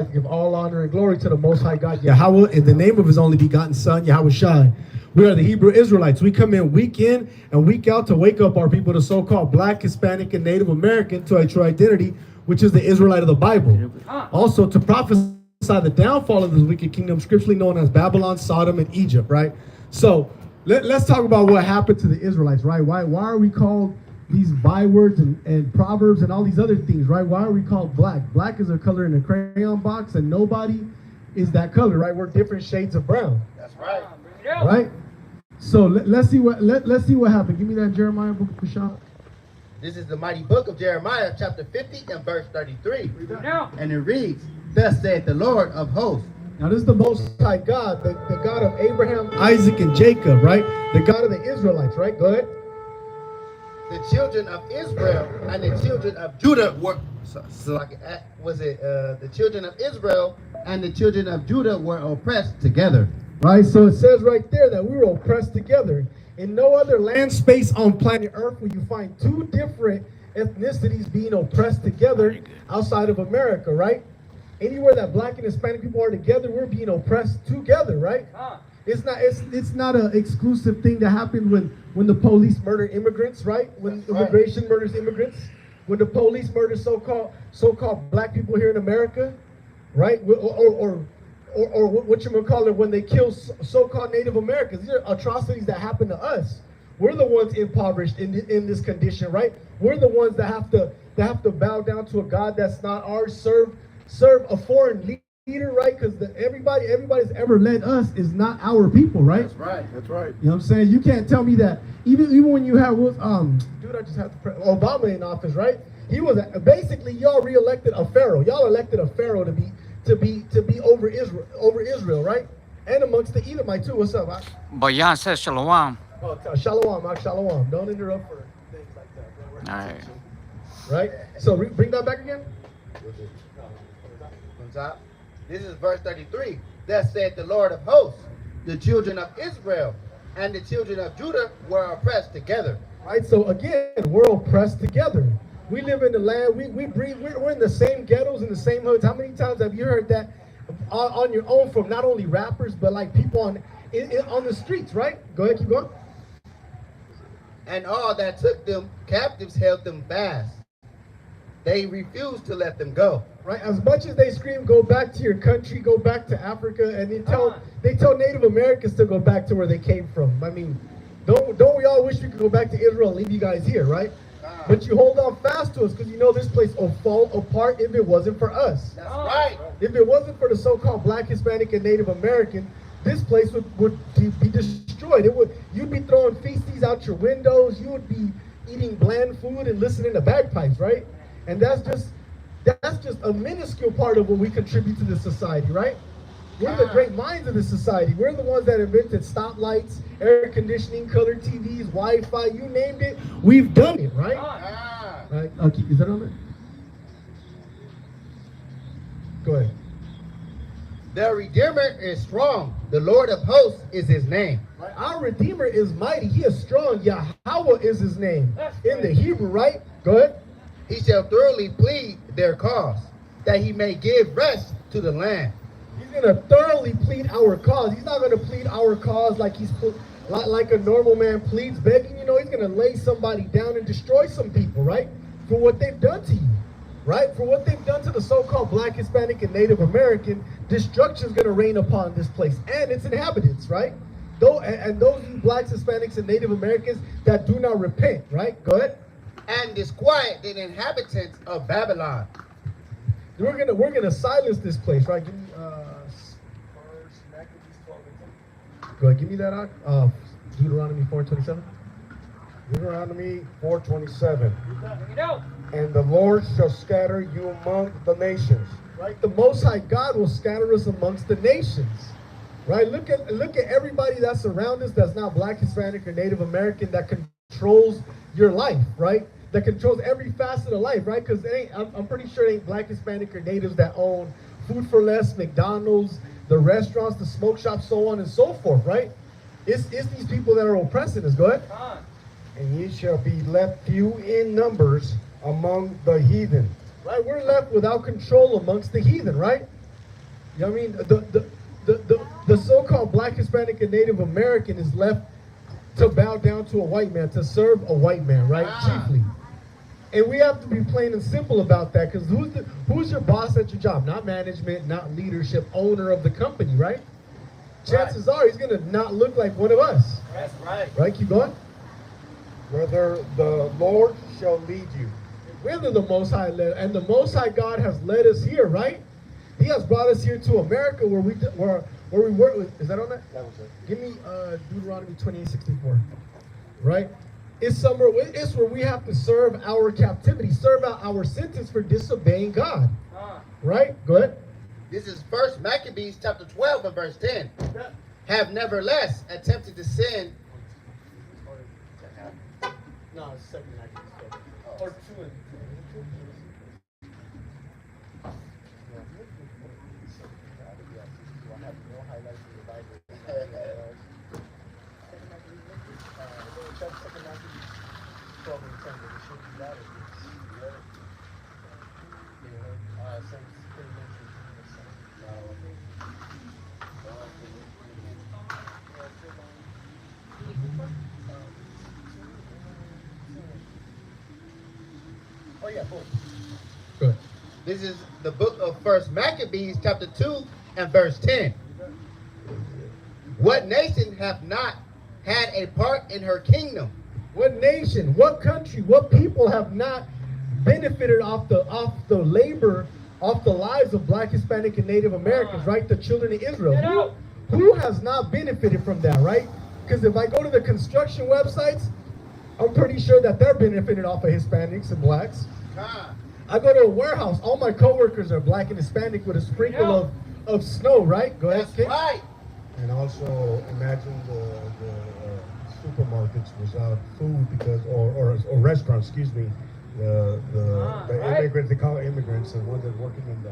Give all honor and glory to the Most High God, Yahweh, in the name of His only begotten Son, YHWH. We are the Hebrew Israelites. We come in and week out to wake up our people, the so-called Black, Hispanic, and Native American, to a true identity, which is the Israelite of the Bible. Also, to prophesy the downfall of this wicked kingdom, scripturally known as Babylon, Sodom, and Egypt, right? So, let's talk about what happened to the Israelites, right? Why are we called these bywords and proverbs and all these other things, right? Why are we called black? Black is a color in a crayon box, and nobody is that color, right? We're different shades of brown. That's right. Right? So let's see what happened. Give me that Jeremiah book, Bashar. This is the mighty book of Jeremiah, chapter 50 and verse 33. And it reads, "Thus saith the Lord of hosts." Now this is the Most High God, the God of Abraham, Isaac, and Jacob, right? The God of the Israelites, right? Go ahead. The children of Israel and the children of Judah were, the children of Israel and the children of Judah were oppressed together. Right, so it says right there that we were oppressed together. In no other land space on planet Earth will you find two different ethnicities being oppressed together outside of America, right? Anywhere that Black and Hispanic people are together, we're being oppressed together, right? It's not an exclusive thing that happened when the police murder immigrants, right? When immigration murders immigrants, when the police murder so-called Black people here in America, right? Or what you call it, when they kill so-called Native Americans. These are atrocities that happen to us. We're the ones impoverished in this condition, right? We're the ones that have to bow down to a God that's not ours, serve a foreign leader, right? Because everybody's ever led us is not our people, right? That's right. That's right. You know what I'm saying? You can't tell me that even when you have I just have Obama in office, right? He was basically, y'all re-elected a pharaoh. Y'all elected a pharaoh to be over Israel, right? And amongst the Edomites too. What's up? Boyan says shalom. Oh, shalom. Don't interrupt for things like that. All right. Right? So bring that back again. This is verse 33. Thus saith the Lord of hosts, the children of Israel and the children of Judah were oppressed together. Right, so again, we're oppressed together. We live in the land, we breathe, we're in the same ghettos, in the same hoods. How many times have you heard that on your own from not only rappers, but like people on the streets, right? Go ahead, keep going. And all that took them captives held them fast. They refused to let them go. Right, as much as they scream, go back to your country, go back to Africa, and they tell Native Americans to go back to where they came from. I mean, don't we all wish we could go back to Israel and leave you guys here, right? But you hold on fast to us because you know this place will fall apart if it wasn't for us. That's right. If it wasn't for the so-called Black, Hispanic, and Native American, this place would be destroyed. You'd be throwing feces out your windows. You would be eating bland food and listening to bagpipes, right? And that's just a minuscule part of what we contribute to this society, right? We're the great minds of this society. We're the ones that invented stoplights, air conditioning, color TVs, Wi-Fi, you named it. We've done it, right? Right. Okay, is that on there? Go ahead. The Redeemer is strong. The Lord of hosts is his name. Right. Our Redeemer is mighty. He is strong. Yahweh is his name. In the Hebrew, right? Go ahead. He shall thoroughly plead their cause, that he may give rest to the land. He's going to thoroughly plead our cause. He's not going to plead our cause like like a normal man pleads, begging. You know, he's going to lay somebody down and destroy some people, right? For what they've done to you, right? For what they've done to the so-called Black, Hispanic, and Native American, destruction is going to reign upon this place and its inhabitants, right? And those Blacks, Hispanics, and Native Americans that do not repent, right? Go ahead. And disquiet the inhabitants of Babylon. We're gonna silence this place, right? Give me go ahead, give me that Deuteronomy 4:27. Deuteronomy 4:27. And the Lord shall scatter you among the nations. Right, the Most High God will scatter us amongst the nations. Right, look at everybody that's around us that's not Black, Hispanic, or Native American that controls your life, right? That controls every facet of life, right? Because I'm pretty sure it ain't Black, Hispanic, or Natives that own Food for Less, McDonald's, the restaurants, the smoke shops, so on and so forth, right? It's these people that are oppressing us. Go ahead. And ye shall be left few in numbers among the heathen. Right, we're left without control amongst the heathen, right? You know what I mean? The so-called Black, Hispanic, and Native American is left to bow down to a white man, to serve a white man, right? Chiefly. And we have to be plain and simple about that, because who's your boss at your job? Not management, not leadership, owner of the company, right? Chances are he's gonna not look like one of us. That's right. Right? Keep going. Whither the Lord shall lead you. Whither the Most High led, and the Most High God has led us here, right? He has brought us here to America, where we work with. Is that on that? That was it. Give me Deuteronomy 28:64. Right? It's where we have to serve our captivity, serve out our sentence for disobeying God. Right? Go ahead. This is First Maccabees chapter 12 and verse 10. Have nevertheless attempted to sin. No, it's second Maccabees. Or two and Oh yeah, boom. Good. This is the book of First Maccabees chapter 2 and verse 10. What nation hath not had a part in her kingdom? What nation, what country, what people have not benefited off the labor, off the lives of Black, Hispanic, and Native Americans, right? The children of Israel. Who has not benefited from that, right? Because if I go to the construction websites, I'm pretty sure that they're benefited off of Hispanics and Blacks. I go to a warehouse, all my coworkers are Black and Hispanic with a sprinkle of snow, right? Go ahead, That's right. And also imagine the supermarkets without food because, or restaurants, excuse me, the immigrants, they call it immigrants, the ones that are working in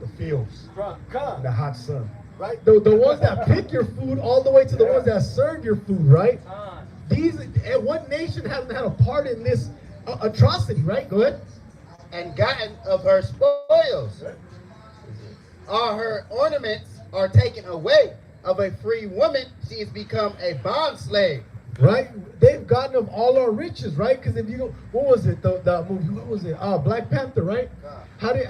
the fields, in the hot sun. Right? The ones that pick your food all the way to the ones that serve your food, right? What nation hasn't had a part in this atrocity, right? Go ahead. And gotten of her spoils. All her ornaments are taken away. Of a free woman, she has become a bond slave. Right? They've gotten of all our riches, right? Because if you go, what was it? The movie, what was it? Black Panther, right? What did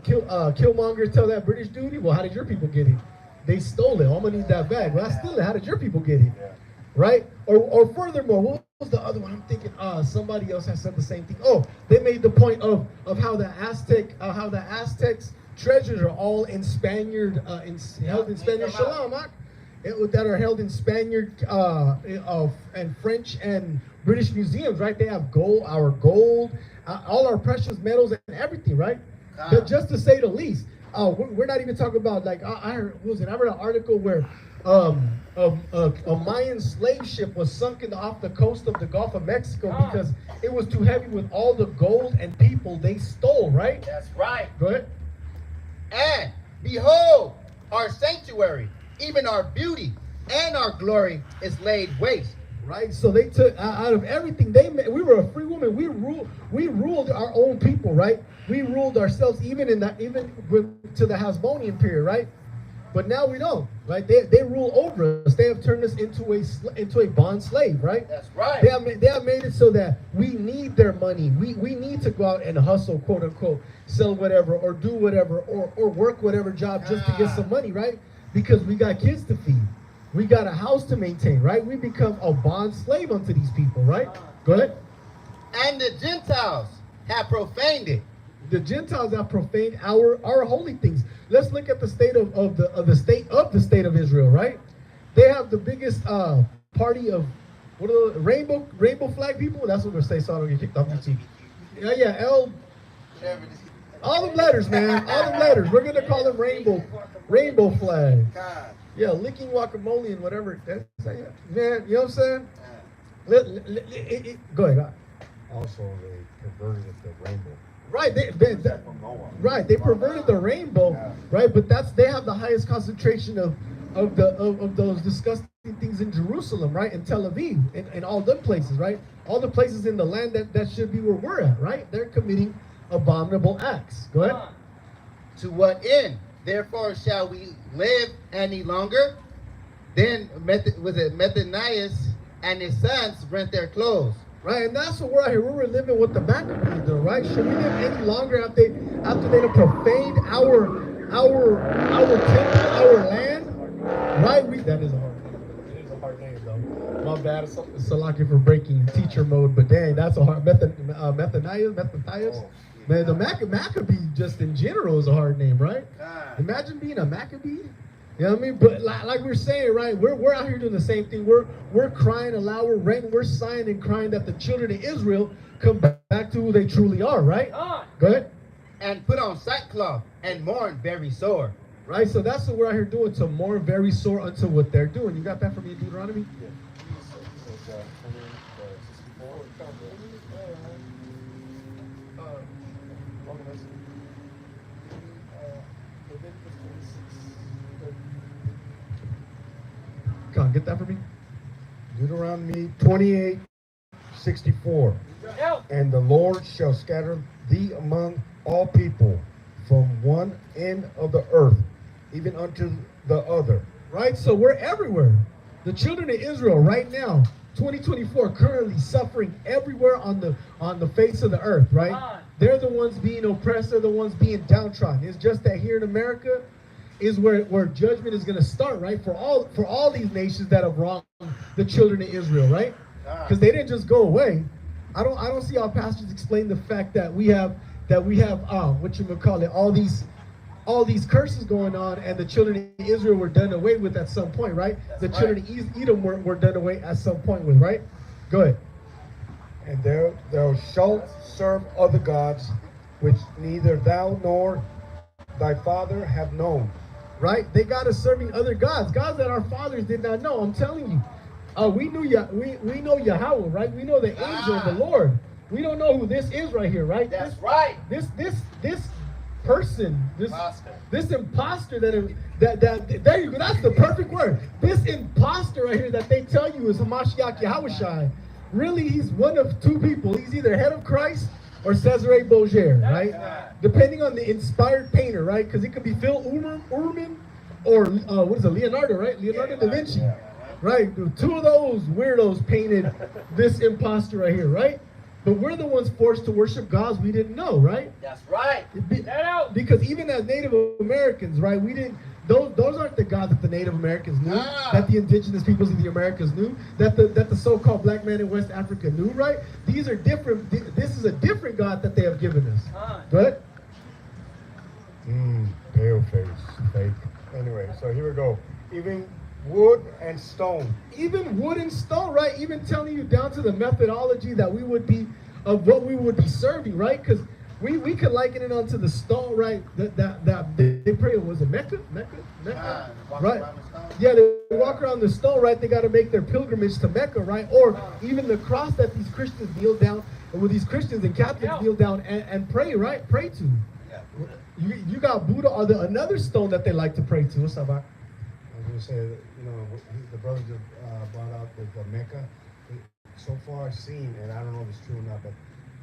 Killmonger tell that British dude? Well, how did your people get it? They stole it. I'm gonna need that back. Well, I steal it. How did your people get it? Right? Or furthermore, what was the other one? I'm thinking somebody else has said the same thing. Oh, they made the point of how the Aztecs treasures are all in Spaniard, held in Spaniard that are held in Spaniard and French and British museums, right? They have gold, all our precious metals and everything, right? But just to say the least, we're not even talking about like I heard an article where a Mayan slave ship was sunken off the coast of the Gulf of Mexico because it was too heavy with all the gold and people they stole, right? That's right. Go ahead. And behold, our sanctuary, even our beauty and our glory is laid waste. Right, so they took out of everything they made. We were a free woman. We ruled our own people, right? We ruled ourselves, even to the Hasmonean period, right? But now we don't, right? They rule over us. They have turned us into a bond slave, right? That's right. They have made it so that we need their money. We need to go out and hustle, quote unquote, sell whatever or do whatever or work whatever job just to get some money, right? Because we got kids to feed. We got a house to maintain, right? We become a bond slave unto these people, right? Go ahead. And the Gentiles have profaned it. The Gentiles have profaned our holy things. Let's look at the state of the state of Israel, right? They have the biggest party of what are the rainbow flag people? That's what they say, so I don't get kicked off YouTube. Yeah, all the letters, man. All the letters. We're gonna call them rainbow flag. Yeah, licking guacamole and whatever. Man, you know what I'm saying? Go ahead. Also, they perverted the rainbow. Right, they perverted the rainbow, right? But they have the highest concentration of those disgusting things in Jerusalem, right? In Tel Aviv, and all them places, right? All the places in the land that should be where we're at, right? They're committing abominable acts. Go ahead. To what end? Therefore shall we live any longer? Then Methanias and his sons rent their clothes. Right, and that's what we're out here. We're living with the Maccabees, though, right? Should we live any longer after they have profaned our temple, our land? Right? That is a hard name. It is a hard name, though. My bad, Salaki for breaking teacher mode, but dang, that's a hard Methanias. Man, the Maccabee just in general is a hard name, right? Imagine being a Maccabee. You know what I mean? But like we're saying, right? We're out here doing the same thing. We're crying aloud. We're sighing and crying that the children of Israel come back to who they truly are, right? Go ahead. And put on sackcloth and mourn very sore. Right. So that's what we're out here doing, to mourn very sore unto what they're doing. You got that from me in Deuteronomy? Yeah. Come on, get that for me. Deuteronomy 28:64. And the Lord shall scatter thee among all people from one end of the earth, even unto the other. Right? So we're everywhere. The children of Israel right now, 2024, currently suffering everywhere on the face of the earth, right? They're the ones being oppressed, they're the ones being downtrodden. It's just that here in America is where judgment is going to start, right? For all these nations that have wronged the children of Israel, right? Because they didn't just go away. I don't see how pastors explain the fact that we have what you would call it, all these curses going on, and the children of Israel were done away with at some point, right? The children of Edom were done away at some point with, right? Go ahead. And thou shalt serve other gods, which neither thou nor thy father have known. Right? They got us serving other gods that our fathers did not know. I'm telling you. We know Yahweh, right? We know the angel of the Lord. We don't know who this is right here, right? That's right. This person, this imposter there you go. That's the perfect word. This imposter right here that they tell you is Hamashiach Yahushai. Really, he's one of two people. He's either head of Christ or Cesare Borgia, right? Depending on the inspired painter, right? Because it could be Phil Urman or Leonardo, right? Leonardo da Vinci, right? The two of those weirdos painted this imposter right here, right? But we're the ones forced to worship gods we didn't know, right? That's right. Because even as Native Americans, right, we didn't. Those aren't the gods that the Native Americans knew, that the indigenous peoples of the Americas knew, that the so-called black man in West Africa knew, right? These are different. This is a different God that they have given us. Go ahead. Pale face, fake. Anyway, so here we go. Even wood and stone. Even wood and stone, right? Even telling you down to the methodology that we would be, of what we would be serving, right? Because we could liken it onto the stone, right? That they pray, was it Mecca, right? Yeah, they walk around the stone, right? They got to make their pilgrimage to Mecca, right? Or even the cross that these Christians kneel down, or these Christians and Catholics kneel down and pray, right? Pray to. You got Buddha, or another stone that they like to pray to. What's up, Bach? I was going to say, you know, the brother just brought out the Mecca. So far I've seen, and I don't know if it's true or not, but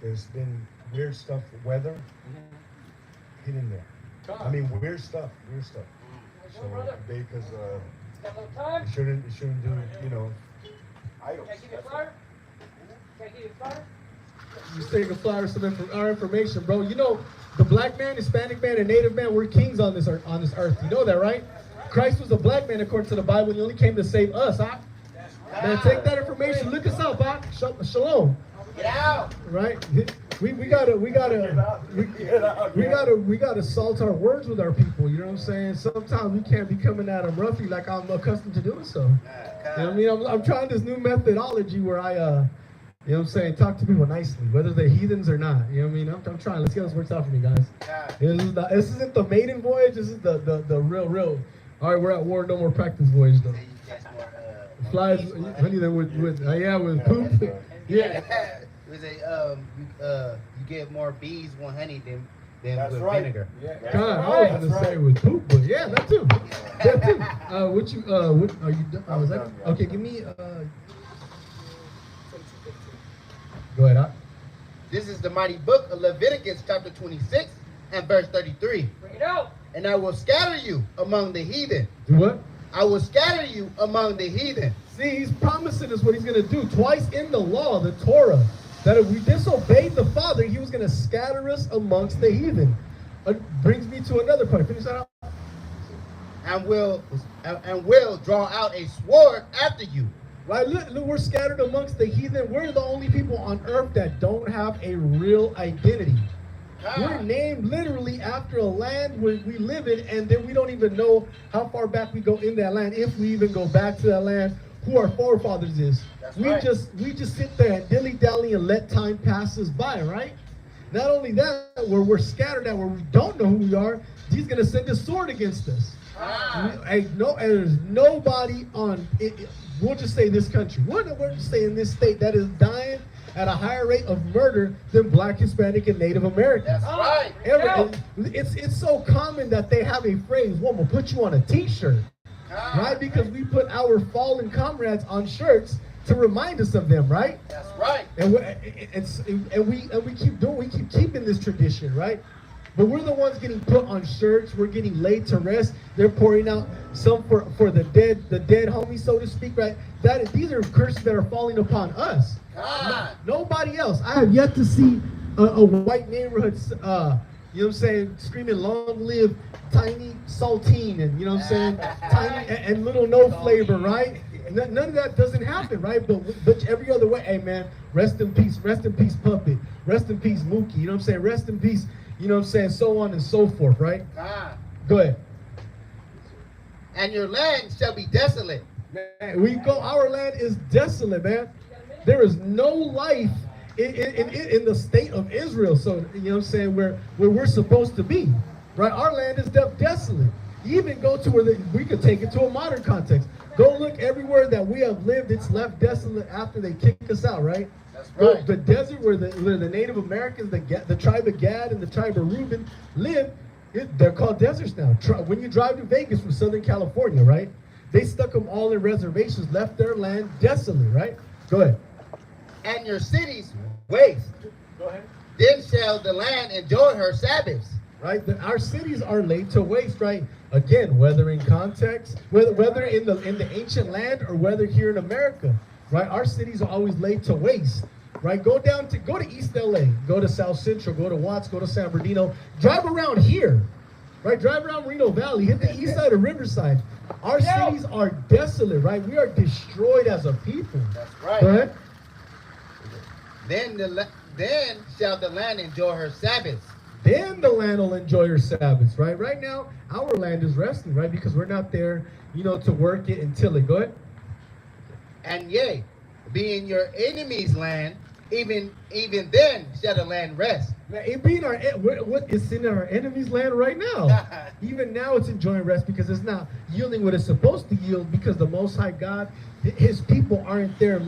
there's been weird stuff, weather hidden there. I mean, weird stuff. So because you shouldn't do, you know, idols. Can I give you a flyer? Can I give you a flyer? Just take a flyer of our information, bro. You know, the black man, Hispanic man, and Native man, we're kings on this earth. You know that, right? Christ was a black man according to the Bible. He only came to save us, huh? Man, take that information. Look us up, huh? Shalom. Get out. Right? We gotta salt our words with our people. You know what I'm saying? Sometimes we can't be coming at them roughly like I'm accustomed to doing so. You know what I mean? I'm trying this new methodology where I you know what I'm saying, talk to people nicely, whether they're heathens or not. You know what I mean? I'm trying. Let's get this worked out for me, guys. This isn't the maiden voyage. This is the real. All right, we're at war. No more practice voyage though. Flies, honey, then with poop. Yeah. We say you get more bees with honey than with right. vinegar. God, I was gonna say with poop, but yeah, that too. That too. What are you? Was that okay? Give me. Go ahead. This is the mighty book of Leviticus, chapter 26, and verse 33. Bring it out. And I will scatter you among the heathen. Do what? I will scatter you among the heathen. See, he's promising us what he's going to do twice in the law, the Torah, that if we disobeyed the Father, he was going to scatter us amongst the heathen. Brings me to another point. Finish that out. And will draw out a sword after you. Right? Look, we're scattered amongst the heathen. We're the only people on earth that don't have a real identity. We're named literally after a land where we live in, and then we don't even know how far back we go in that land, if we even go back to that land, who our forefathers is. We just sit there and dilly-dally and let time pass us by, right? Not only that, where we're scattered at, where we don't know who we are, he's going to send a sword against us. There's nobody on, we'll just say this country, we'll just say in this state that is dying at a higher rate of murder than Black, Hispanic, and Native Americans. That's right. It's so common that they have a phrase, well, we'll put you on a t-shirt, right? Because we put our fallen comrades on shirts to remind us of them, right? That's right. And we keep keeping this tradition, right? But we're the ones getting put on shirts. We're getting laid to rest. They're pouring out some for the dead homies, so to speak, right? These are curses that are falling upon us. Nobody else. I have yet to see a white neighborhood, you know what I'm saying, screaming, long live Tiny Saltine, and you know what I'm saying, Tiny and Little No Flavor, right? None of that doesn't happen, right? But every other way, hey man, rest in peace, Puppet, rest in peace, Mookie, you know what I'm saying, rest in peace, you know what I'm saying, so on and so forth, right? Go ahead. And your land shall be desolate. Man, our land is desolate, man. There is no life in the state of Israel, so you know what I'm saying, where we're supposed to be, right? Our land is desolate. You even go to where we could take it to a modern context. Go look everywhere that we have lived, it's left desolate after they kick us out, right? That's right. The desert where the Native Americans, the tribe of Gad and the tribe of Reuben live, they're called deserts now. When you drive to Vegas from Southern California, right? They stuck them all in reservations, left their land desolate, right? Go ahead. And your cities waste. Go ahead. Then shall the land enjoy her Sabbaths. Right? Our cities are laid to waste, right? Again, whether in context, whether in the ancient land or whether here in America, right? Our cities are always laid to waste, right? Go to East LA, go to South Central, go to Watts, go to San Bernardino, drive around here, right? Drive around Reno Valley, hit the east side of Riverside. Our cities are desolate, right? We are destroyed as a people. That's right. Go ahead. Then shall the land enjoy her Sabbaths. Then the land will enjoy your Sabbaths, right? Right now, our land is resting, right? Because we're not there, you know, to work it and till it. Go ahead. And yea, being your enemy's land, even then shall the land rest. Now, it being what is in our enemy's land right now? Even now, it's enjoying rest because it's not yielding what it's supposed to yield. Because the Most High God, His people aren't there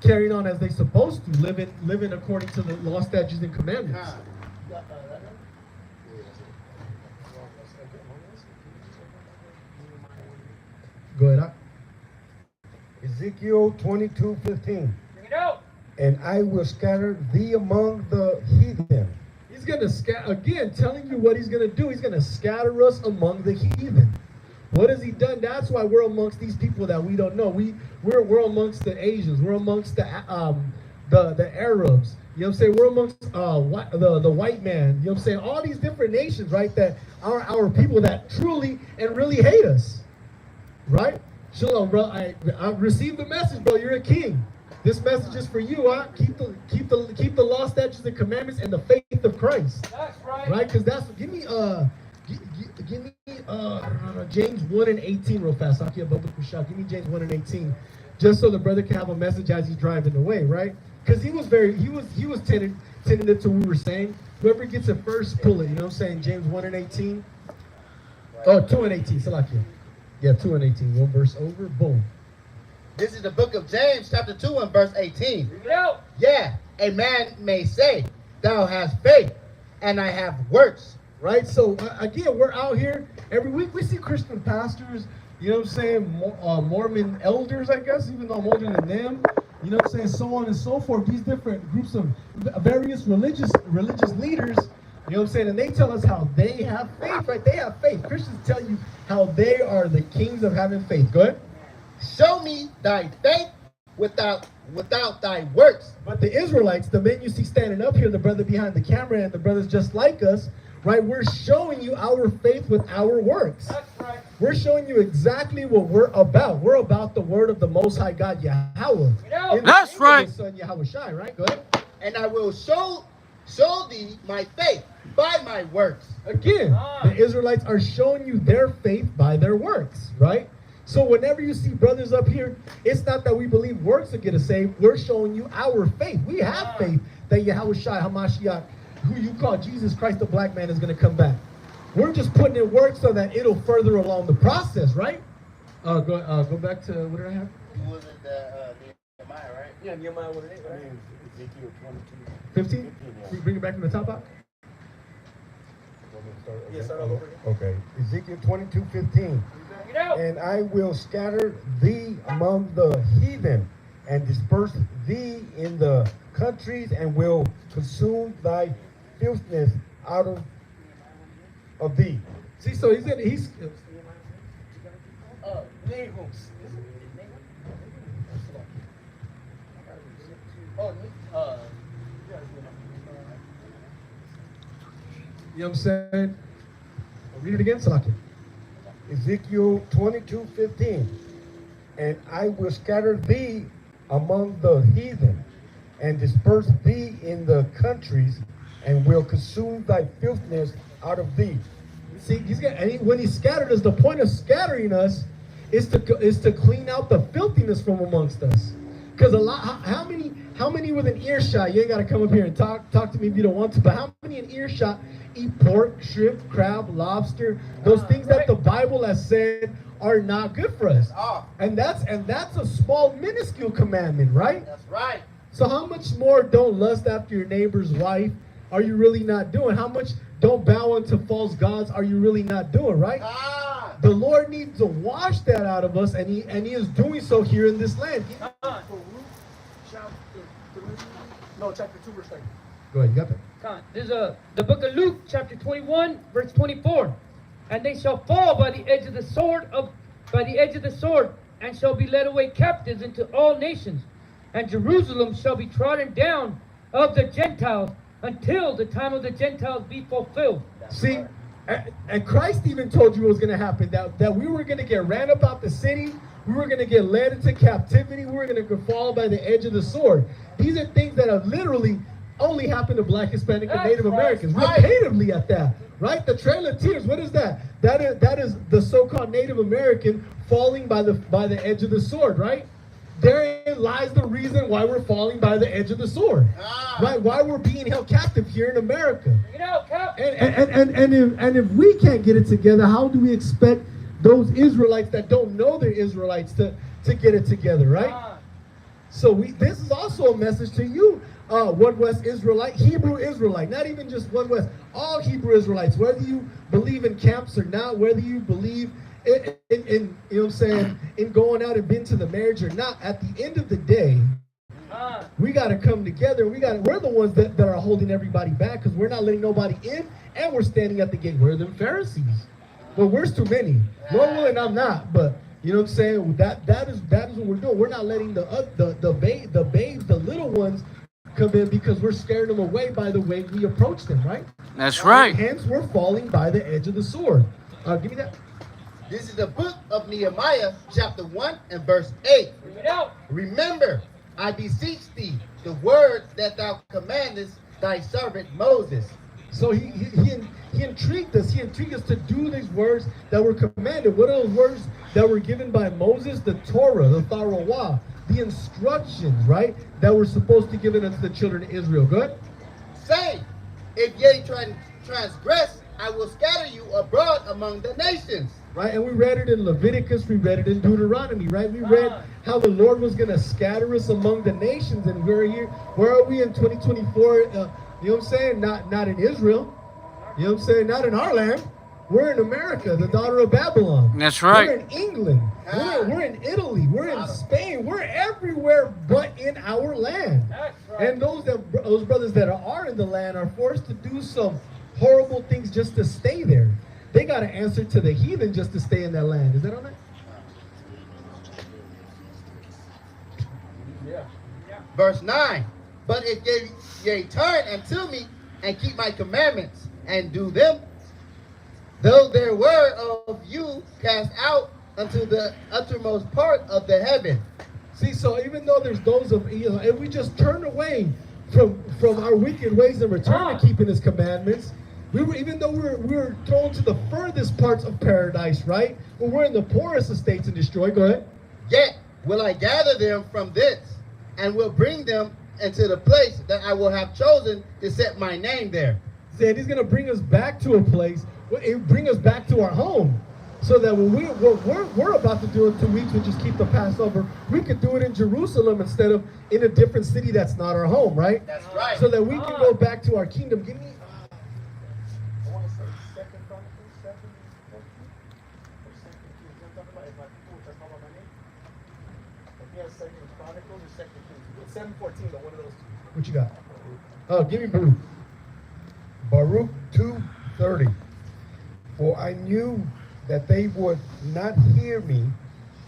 carrying on as they supposed to, living according to the law, statutes, and commandments. Go ahead. Ezekiel 22:15. Bring it out. And I will scatter thee among the heathen. He's going to scatter, again, telling you what he's going to do. He's going to scatter us among the heathen. What has he done? That's why we're amongst these people that we don't know. We're amongst the Asians. We're amongst the Arabs. You know what I'm saying? We're amongst the white man. You know what I'm saying? All these different nations, right? That are our people that truly and really hate us. Right? Shalom, bro. I received the message, bro. You're a king. This message is for you, huh? Keep the law, statutes, and commandments, and the faith of Christ. That's right. Right? Because give me James 1:18 real fast. Give me James 1:18, just so the brother can have a message as he's driving away, right? Because he was tending it to what we were saying. Whoever gets it first, pull it. You know what I'm saying? James 1:18. Oh, 2:18. Salakia. Yeah, 2:18. One verse over. Boom. This is the book of James, chapter 2, and verse 18. Bring it out. Yeah, a man may say, thou hast faith, and I have works. Right? So, again, we're out here. Every week we see Christian pastors, you know what I'm saying, Mormon elders, I guess, even though I'm older than them. You know what I'm saying, so on and so forth. These different groups of various religious leaders You know what I'm saying? And they tell us how they have faith, right? They have faith. Christians tell you how they are the kings of having faith. Go ahead. Show me thy faith without thy works. But the Israelites, the men you see standing up here, the brother behind the camera and the brothers just like us, right? We're showing you our faith with our works. That's right. We're showing you exactly what we're about. We're about the word of the Most High God, Yahweh. know. In the That's name of right. His Son, Yahweh Shai, right? Go ahead. And I will show thee my faith by my works. Again, the Israelites are showing you their faith by their works, right? So whenever you see brothers up here, it's not that we believe works will get us saved. We're showing you our faith. We have faith that Yahweh Shai HaMashiach, who you call Jesus Christ, the black man, is going to come back. We're just putting in work so that it'll further along the process, right? Go back to, what did I have? Was it Nehemiah, right? Yeah, Nehemiah, what it is, right? Ezekiel 22. 15? Can you bring it back from the top out? Yeah, start all over again. Okay. Ezekiel 22:15. You know. And I will scatter thee among the heathen, and disperse thee in the countries, and will consume thy filthiness out of thee. See, so he's you know what I'm saying? Read it again, Salaki. Ezekiel 22:15. And I will scatter thee among the heathen, and disperse thee in the countries, and will consume thy filthiness out of thee. See, when he scattered us, the point of scattering us is to clean out the filthiness from amongst us. Because how many with an earshot? You ain't got to come up here and talk to me if you don't want to. But how many in earshot eat pork, shrimp, crab, lobster? Those things that the Bible has said are not good for us. And that's a small, minuscule commandment, right? That's right. So how much more don't lust after your neighbor's wife are you really not doing? How much don't bow unto false gods are you really not doing, right? The Lord needs to wash that out of us, and he is doing so here in this land. Chapter 2, verse 30. Go ahead, you got that? This is the book of Luke, chapter 21, verse 24. And they shall fall by the edge of the sword, and shall be led away captives into all nations. And Jerusalem shall be trodden down of the Gentiles until the time of the Gentiles be fulfilled. See, and Christ even told you what was going to happen, that we were going to get ran up out the city, we were going to get led into captivity, we were going to fall by the edge of the sword. These are things that have literally only happened to Black, Hispanic, and Native Americans. Repetitively at that, right? The Trail of Tears, what is that? That is the so-called Native American falling by the edge of the sword, right? Therein lies the reason why we're falling by the edge of the sword, right? Why we're being held captive here in America. You know, And if we can't get it together, how do we expect those Israelites that don't know they're Israelites to get it together, right? So this is also a message to you, One West Israelite, Hebrew Israelite, not even just One West, all Hebrew Israelites, whether you believe in camps or not, whether you believe in you know what I'm saying, in going out and being to the marriage or not, at the end of the day, we got to come together. We're the ones that are holding everybody back, because we're not letting nobody in, and we're standing at the gate. We're them Pharisees. But we're too many. Lord willing, I'm not. But you know what I'm saying? That is what we're doing. We're not letting the babes, the little ones, come in, because we're scaring them away by the way we approach them, right? That's right. Hence, we're falling by the edge of the sword. Give me that. This is the book of Nehemiah, chapter 1 and verse 8. Remember, I beseech thee, the word that thou commandest thy servant Moses. So he intrigued us. He intrigued us to do these words that were commanded. What are those words that were given by Moses? The Torah, the Tharawah, the instructions, right? That were supposed to give it unto the children of Israel. Good? Say, if ye transgress, I will scatter you abroad among the nations. Right, and we read it in Leviticus, we read it in Deuteronomy, right? We read how the Lord was going to scatter us among the nations, and we're here. Where are we in 2024? You know what I'm saying? Not in Israel. You know what I'm saying? Not in our land. We're in America, the daughter of Babylon. That's right. We're in England. We're in Italy. We're in Spain. We're everywhere but in our land. And those brothers that are in the land are forced to do some horrible things just to stay there. They got to answer to the heathen just to stay in that land. Is that on that? Verse 9. But if ye turn unto me and keep my commandments and do them, though there were of you cast out unto the uttermost part of the heaven. See, so even though there's those of, if we just turn away from our wicked ways and return to keeping his commandments, even though we were thrown to the furthest parts of paradise, right? When we're in the poorest estates and destroyed, go ahead. Yet will I gather them from thence, and will bring them into the place that I will have chosen to set my name there. Said he's going to bring us back to a place, bring us back to our home, so that when we're about to do in 2 weeks, we just keep the Passover, we could do it in Jerusalem instead of in a different city that's not our home, right? That's right. So that we can go back to our kingdom. Give me, I want to say 2 Chronicles 7, 14, or 2 Kings. I'm talking about if my people which are called by my name. If he has 2 Chronicles or 2 Kings. It's 7:14, but one of those two. What you got? Oh, give me Baruch. Baruch 2:30. For I knew that they would not hear me,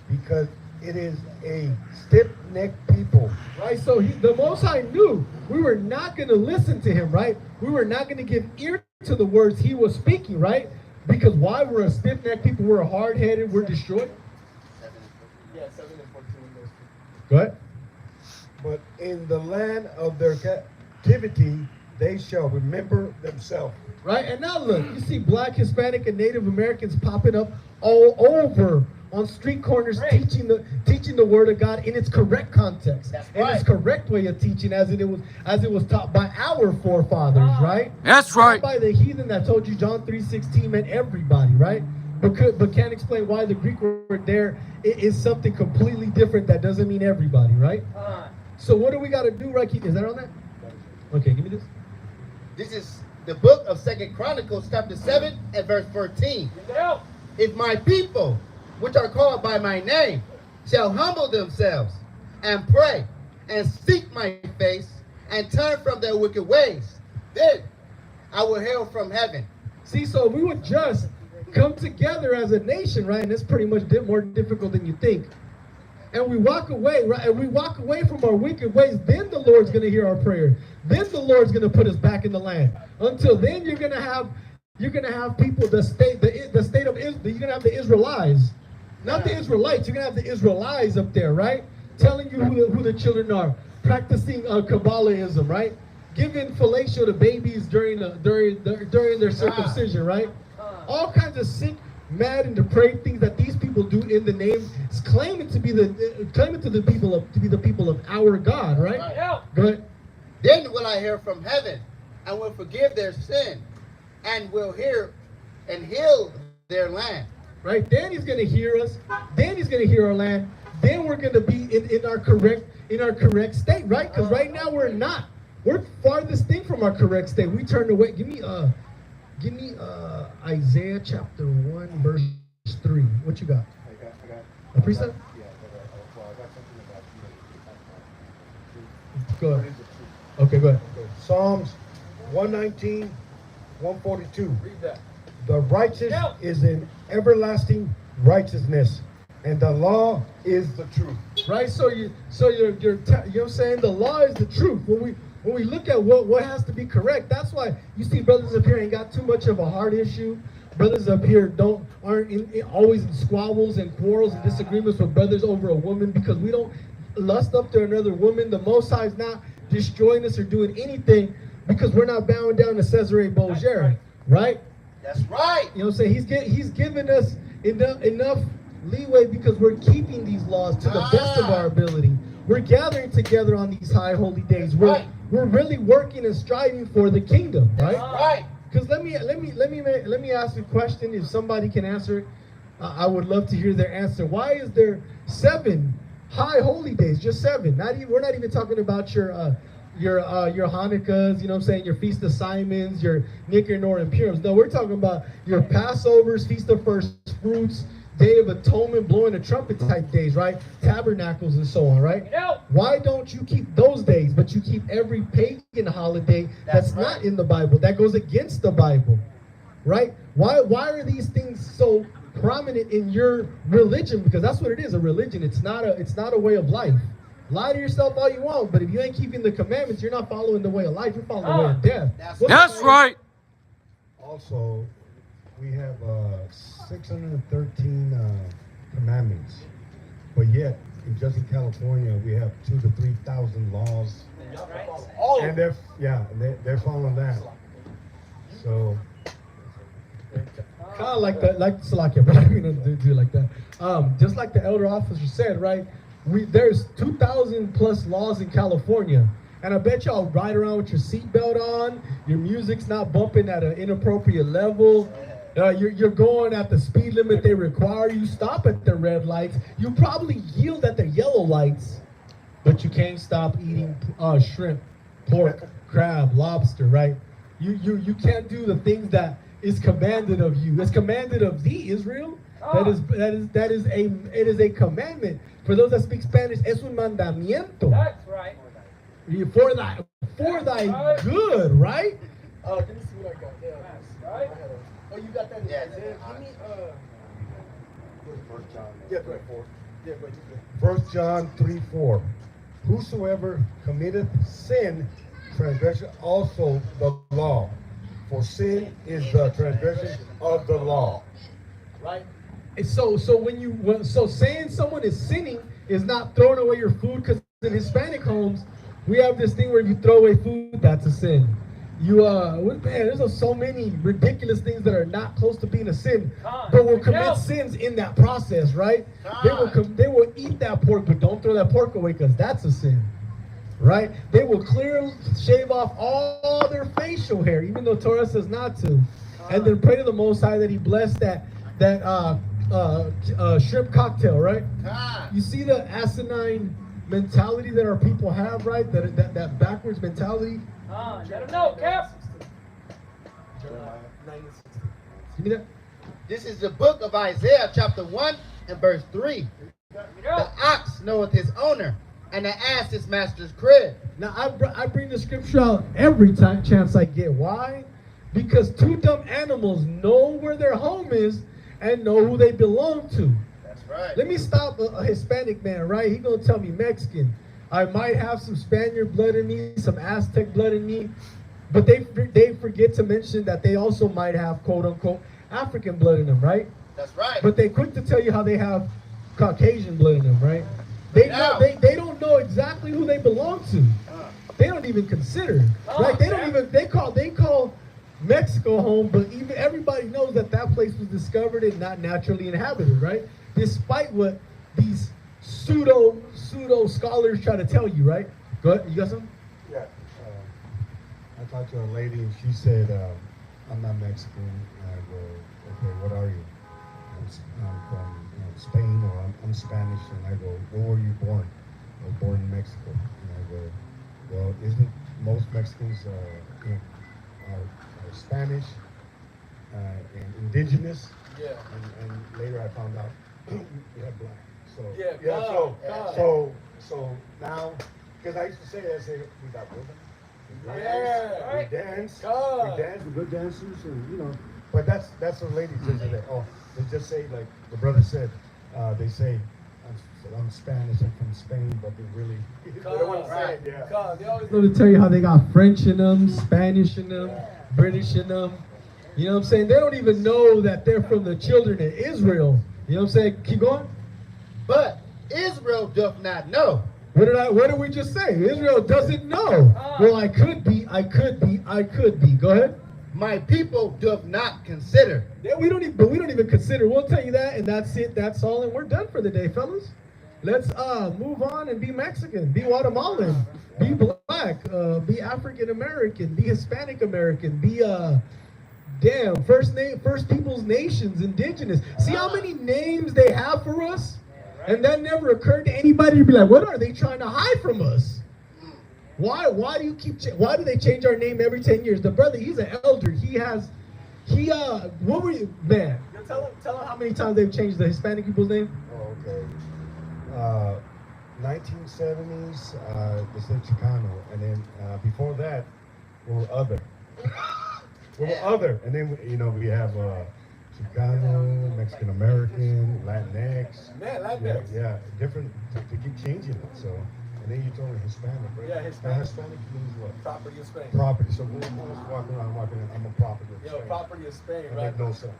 because it is a stiff-necked people. Right, so the Most High knew we were not going to listen to him, right? We were not going to give ear to the words he was speaking, right? Because why? We're a stiff-necked people, we're hard-headed, we're destroyed. Yeah, 7 and 14. Go ahead. But in the land of their captivity, they shall remember themselves. Right, and now look, you see Black, Hispanic, and Native Americans popping up all over on street corners, teaching the word of God in its correct context, in its correct way of teaching, as it was taught by our forefathers, right? That's right. Not by the heathen that told you John 3:16 meant everybody, right? But can't explain why the Greek word there is something completely different that doesn't mean everybody, right? So what do we got to do, right? Is that on that? Okay, give me this. This is the book of 2 Chronicles chapter 7 and verse 14. If my people, which are called by my name, shall humble themselves and pray and seek my face and turn from their wicked ways, then I will hail from heaven. See, so we would just come together as a nation, right? And it's pretty much more difficult than you think. And we walk away, right? And we walk away from our wicked ways, then the Lord's going to hear our prayer. Then the Lord's going to put us back in the land. Until then, you're going to have people, the state of Israel, you're going to have the Israelites. Not the Israelites, you're going to have the Israelites up there, right? Telling you who the children are. Practicing Kabbalahism, right? Giving fellatio to babies during their circumcision, right? All kinds of sick, mad, and depraved things that these people do in the name, claiming to be the people of our God, right? Go ahead. Then will I hear from heaven, and will forgive their sin, and will hear and heal their land. Right? Then he's going to hear us. Then he's going to hear our land. Then we're going to be in our correct state, right? Because right now we're not. We're farthest thing from our correct state. We turned away. Give me Isaiah chapter 1 verse 3. What you got? I got A precept? Yeah, well, I got something about Go ahead. Okay, go ahead. Psalms 119, 142. Read that. The righteous is in everlasting righteousness, and the law is the truth. Right? So you're saying the law is the truth. When we look at what has to be correct, that's why you see brothers up here ain't got too much of a heart issue. Brothers up here aren't always in squabbles and quarrels and disagreements with brothers over a woman, because we don't lust up to another woman. The Most High is not destroying us or doing anything because we're not bowing down to Cesare Borgia, right? That's right. You know what I'm saying? He's given us enough leeway because we're keeping these laws to the best of our ability. We're gathering together on these high holy days. We're really working and striving for the kingdom, right? Right. Because let me ask you a question. If somebody can answer it, I would love to hear their answer. Why is there 7 high holy days? Just 7. We're not even talking about your Hanukkahs, you know what I'm saying, your Feast of Simons, your Nicanor and Purim. No, we're talking about your Passovers, Feast of First Fruits, Day of Atonement, blowing a trumpet type days, right? Tabernacles and so on, right? Why don't you keep those days, but you keep every pagan holiday that's not in the Bible, that goes against the Bible, right? Why are these things so prominent in your religion? Because that's what it is, a religion. It's not a way of life. Lie to yourself all you want, but if you ain't keeping the commandments, you're not following the way of life, you're following the way of death. That's right. Also, we have 613 commandments, but yet, just in California, we have 2,000 to 3,000 laws, and they're following that. So, kind of like Salakia, but I'm gonna do it like that. Just like the elder officer said, right? There's 2,000 plus laws in California. And I bet y'all ride around with your seatbelt on, your music's not bumping at an inappropriate level, you're going at the speed limit they require, you stop at the red lights, you probably yield at the yellow lights, but you can't stop eating shrimp, pork, crab, lobster, right? You can't do the things that is commanded of you. It's commanded of thee, Israel. It is a commandment. For those that speak Spanish, es un mandamiento. That's right. For thy good, right? Let me see what I got. Yeah. Right? Oh, you got that in Isaiah? Give me, First John. yeah, go ahead. Yeah, go ahead. 1 John 3:4. Whosoever committeth sin, transgression also the law. For sin is the transgression of the law. Right? And so saying someone is sinning is not throwing away your food, because in Hispanic homes, we have this thing where if you throw away food, that's a sin. There's so many ridiculous things that are not close to being a sin, but will commit sins in that process, right? They will eat that pork, but don't throw that pork away, because that's a sin, right? They will shave off all their facial hair, even though Torah says not to, and then pray to the Most High that He bless that shrimp cocktail, right? You see the asinine mentality that our people have, right? That backwards mentality. Let them know, Cap. Give me that. This is the book of Isaiah, chapter 1 and verse 3. The ox knoweth his owner, and the ass his master's crib. Now, I bring the scripture out every chance I get. Why? Because two dumb animals know where their home is and know who they belong to. That's right. Let me stop a Hispanic man, right? He gonna tell me Mexican. I might have some Spaniard blood in me, some Aztec blood in me, but they forget to mention that they also might have quote unquote African blood in them, right? That's right. But they quick to tell you how they have Caucasian blood in them, right? They don't know exactly who they belong to. They don't even consider, right? They call Mexico home, but even everybody knows that place was discovered and not naturally inhabited, right? Despite what these pseudo scholars try to tell you, right? Go ahead, you got something? Yeah. I talked to a lady and she said, I'm not Mexican. And I go, okay, what are you? I'm from Spain, or I'm Spanish. And I go, where were you born? I was born in Mexico. And I go, well, isn't most Mexicans are Spanish and indigenous? Yeah. And later I found out we had black. So so now, because I used to say that, we got women. We dance, we're good dancers, and but that's what ladies say that. Oh, they just say, like the brother said, they say, I'm Spanish, I'm from Spain, but they really they don't want to say it. Yeah. They always love to tell you how they got French in them, Spanish in them, British in them. You know what I'm saying? They don't even know that they're from the children of Israel. You know what I'm saying? Keep going. But Israel doth not know. What did we just say? Israel doesn't know. Well, I could be. Go ahead. My people doth not consider. Yeah, we don't even consider. We'll tell you that, and that's it. That's all, and we're done for the day, fellas. Let's move on and be Mexican, be Guatemalan, be black, be African American, be Hispanic American, be First Peoples Nations, indigenous. See how many names they have for us? And that never occurred to anybody to be like, what are they trying to hide from us? Why do they change our name every 10 years? The brother, he's an elder. What were you, man? Tell him how many times they've changed the Hispanic people's name? Oh, okay. 1970s, they said Chicano, and then before that, we were other. We were other, and then we have Chicano, Mexican American, Latinx. Yeah, different. To keep changing it. So, and then you told me Hispanic, right? Yeah, Hispanic. Hispanic means what? Property of Spain. Property. So we're walking around, I'm a property of Spain. property of Spain, It makes no sense.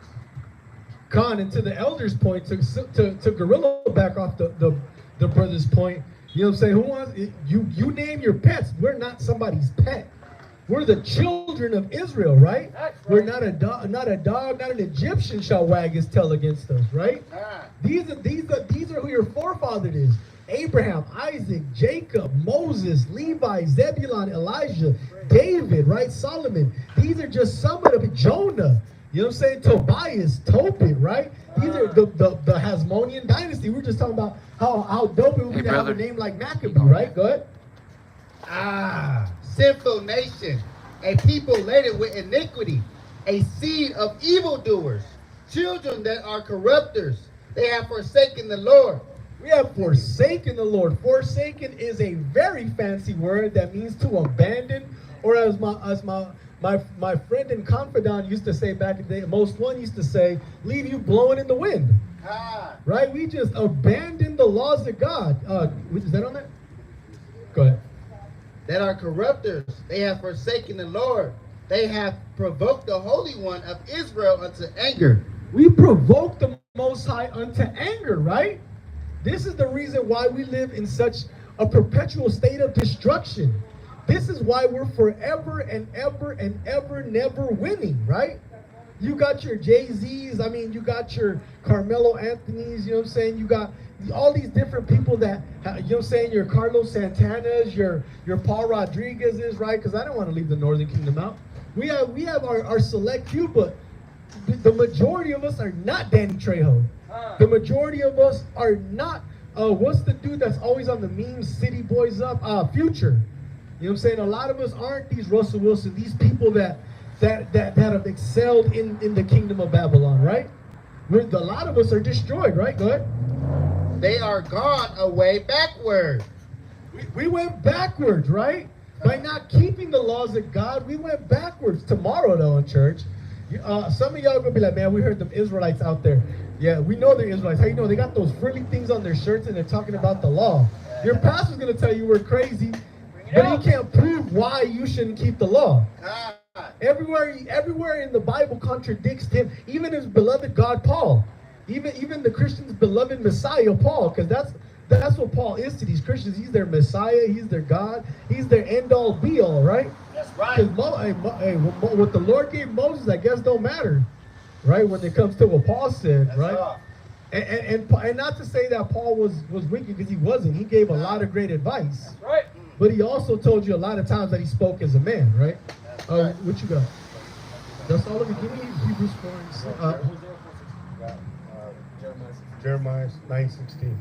Con, and to the elders' point, to Gorilla back off the brother's point, you know what I'm saying? Who wants you name your pets? We're not somebody's pet. We're the children of Israel, right? We're not a dog, not an Egyptian shall wag his tail against us, right? These are who your forefathers is. Abraham, Isaac, Jacob, Moses, Levi, Zebulon, Elijah, David, right? Solomon. These are just some of them. Jonah. You know what I'm saying? Tobias, Tobit, right? These are the Hasmonean dynasty. We're just talking about how dope it would be to have a name like Maccabee, right? Go ahead. Sinful nation, a people laden with iniquity, a seed of evildoers, children that are corrupters. They have forsaken the Lord. We have forsaken the Lord. Forsaken is a very fancy word that means to abandon, or as my friend and confidant used to say back in the day, most one used to say, leave you blowing in the wind. Right? We just abandoned the laws of God. Is that on there? Go ahead. That are corrupters. They have forsaken the Lord. They have provoked the Holy One of Israel unto anger. We provoke the Most High unto anger, right? This is the reason why we live in such a perpetual state of destruction. This is why we're forever and ever and ever never winning, right? You got your Jay-Z's, you got your Carmelo Anthony's, you know what I'm saying? You got all these different people that, you know what I'm saying, your Carlos Santana's, your Paul Rodriguez's, right? Because I don't want to leave the Northern Kingdom out. We have our select few, but the majority of us are not Danny Trejo. The majority of us are not, what's the dude that's always on the memes, City Boys Up? Future. You know what I'm saying? A lot of us aren't these Russell Wilson, these people that have excelled in the kingdom of Babylon, right? A lot of us are destroyed, right? Go ahead. They are gone away backward. We went backwards, right? By not keeping the laws of God, we went backwards. Tomorrow, though, in church, some of y'all are going to be like, man, we heard them Israelites out there. Yeah, we know they're Israelites. How you know? They got those frilly things on their shirts and they're talking about the law. Your pastor's going to tell you we're crazy, but he can't prove why you shouldn't keep the law. Everywhere in the Bible contradicts him, even his beloved God, Paul. Even the Christians' beloved Messiah, Paul, because that's what Paul is to these Christians. He's their Messiah, he's their God, he's their end-all, be-all, right? That's right. Because what the Lord gave Moses, I guess, don't matter, right? When it comes to what Paul said, right? And not to say that Paul was wicked, because he wasn't. He gave a lot of great advice. That's right. But he also told you a lot of times that he spoke as a man, right? Right. What you got? That's all of it. Give me Hebrews 4 and Jeremiah 9:16.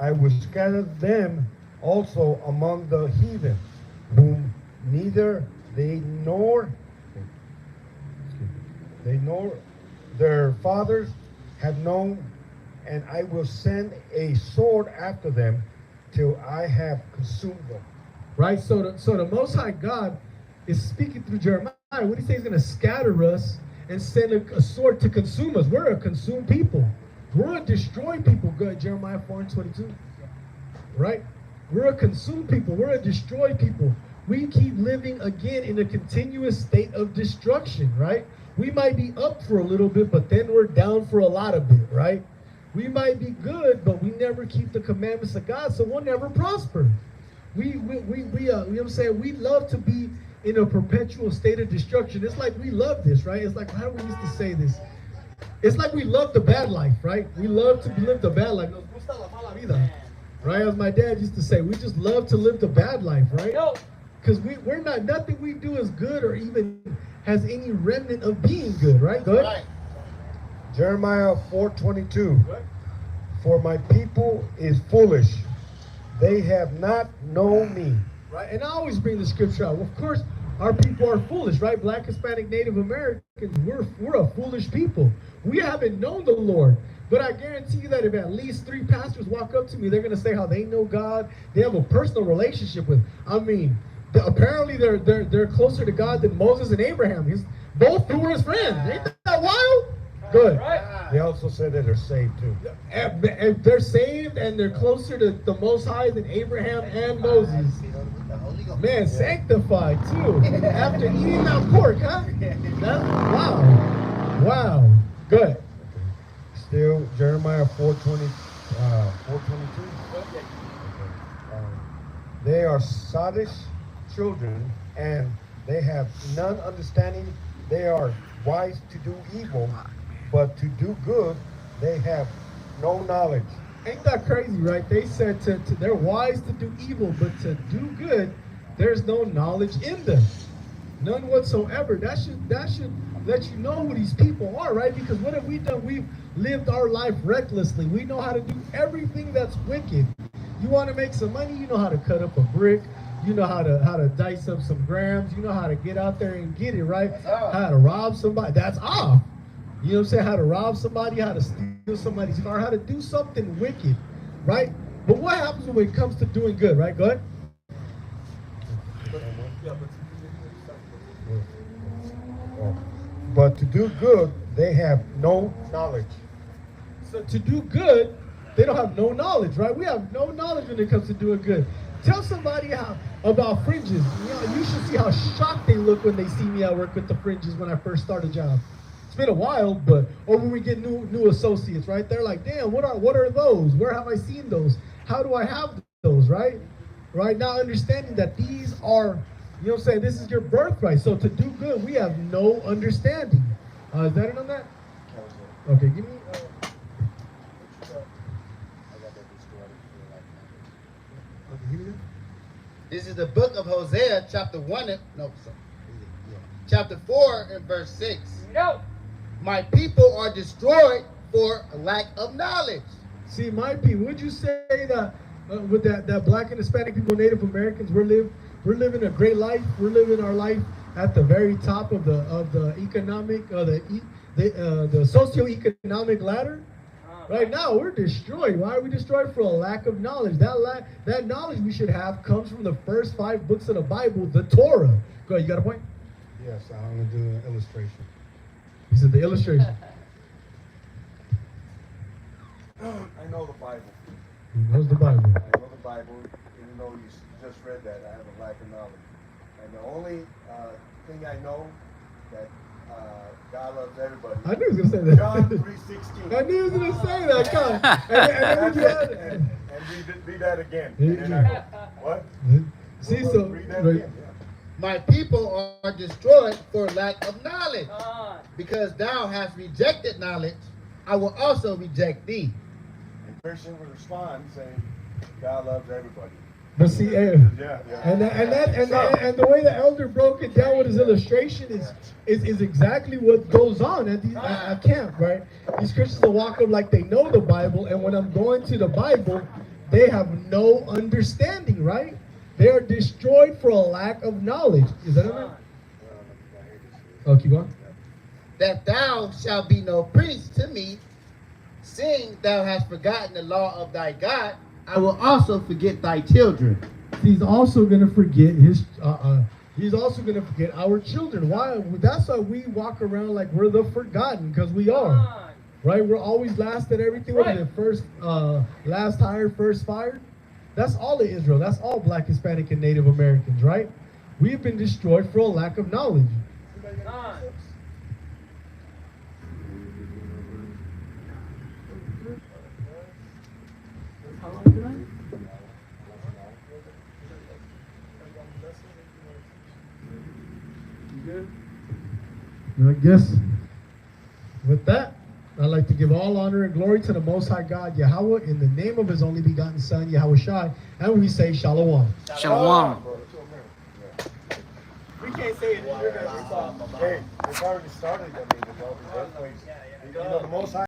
I will scatter them also among the heathen, whom neither they nor their fathers have known, and I will send a sword after them till I have consumed them. right? So the Most High God is speaking through Jeremiah. What he says, he's going to scatter us and send a sword to consume us. We're a consumed people. We're a destroyed people. Good, Jeremiah 4:22. Right? We're a consumed people. We're a destroyed people. We keep living again in a continuous state of destruction, right? We might be up for a little bit, but then we're down for a lot of it, right? We might be good, but we never keep the commandments of God, so we'll never prosper. You know what I'm saying? We love to be in a perpetual state of destruction. It's like we love this, right? It's like, how do we used to say this? It's like we love the bad life, right? We love to live the bad life. Nos gusta la mala vida, right? As my dad used to say, we just love to live the bad life, right? Because we're not, nothing we do is good or even has any remnant of being good, right? Go ahead. Right. Jeremiah 4:22. For my people is foolish. They have not known me. Right, and I always bring the scripture out. Of course, our people are foolish, right? Black, Hispanic, Native Americans, we're a foolish people. We haven't known the Lord. But I guarantee you that if at least 3 pastors walk up to me, they're gonna say how they know God. They have a personal relationship with. I mean, apparently they're closer to God than Moses and Abraham. Both who were his friends. Ain't that wild? Good. They also said that they're saved too. And they're saved and they're closer to the Most High than Abraham and Moses. Man, sanctified too. After eating that pork, huh? Wow. Wow. Good. Still, Jeremiah 4:22. They are sottish children, and they have none understanding. They are wise to do evil, but to do good, they have no knowledge. Ain't that crazy, right? They said to they're wise to do evil, but to do good, there's no knowledge in them. None whatsoever. That should let you know who these people are, right? Because what have we done? We've lived our life recklessly. We know how to do everything that's wicked. You want to make some money, you know how to cut up a brick, you know how to dice up some grams, you know how to get out there and get it, right? How to rob somebody, that's off. You know what I'm saying? How to rob somebody, how to steal somebody's car, how to do something wicked, right? But what happens when it comes to doing good, right? Go ahead. But to do good, they have no knowledge. So to do good, they don't have no knowledge, right? We have no knowledge when it comes to doing good. Tell somebody about fringes. You know, you should see how shocked they look when they see me at work with the fringes when I first start a job. It's been a while, but or when we get new associates, right? They're like, damn, what are those? Where have I seen those? How do I have those, right? Right now, understanding that these are, you know what I'm saying, this is your birthright. So to do good, we have no understanding. Is that it on that? Okay, give me. This is the book of Hosea, chapter 4 and verse 6. No. My people are destroyed for a lack of knowledge. See, my people, would you say that with that Black and Hispanic people, Native Americans, we're living a great life. We're living our life at the very top of the economic, the socioeconomic ladder. Right now, we're destroyed. Why are we destroyed? For a lack of knowledge. That knowledge we should have comes from the first 5 books of the Bible, the Torah. Go ahead, you got a point? Yes, I'm going to do an illustration. He said the illustration. I know the Bible. He knows the Bible. I know the Bible, even though you just read that, I have a lack of knowledge. And the only thing I know that God loves everybody. I knew he was going to say that. John 3:16. I knew he was going to say that. Come on. And read that again. And then I go, what? See, so Read that right. again. Yeah. My people are destroyed for lack of knowledge. Because thou hast rejected knowledge, I will also reject thee. And Christian would respond saying, God loves everybody. But see, Yeah. and the way the elder broke it down with his illustration is exactly what goes on at camp, right? These Christians will walk up like they know the Bible, and when I'm going to the Bible, they have no understanding, right? They are destroyed for a lack of knowledge. Is that it? Oh, keep going. That thou shalt be no priest to me, seeing thou hast forgotten the law of thy God, I will also forget thy children. He's also going to forget his. He's also going to forget our children. Why? That's why we walk around like we're the forgotten, because we are. Right? We're always last at everything. What is it? First, last hired, first fired. That's all of Israel. That's all Black, Hispanic, and Native Americans, right? We've been destroyed for a lack of knowledge. And I guess with that, I'd like to give all honor and glory to the Most High God, Yahweh, in the name of His only begotten Son, Yahweh Shai, and we say Shalom. Shalom. We can't say it. You're going to Hey, it's already started. I mean, with all these earthquakes. You know, the Most High.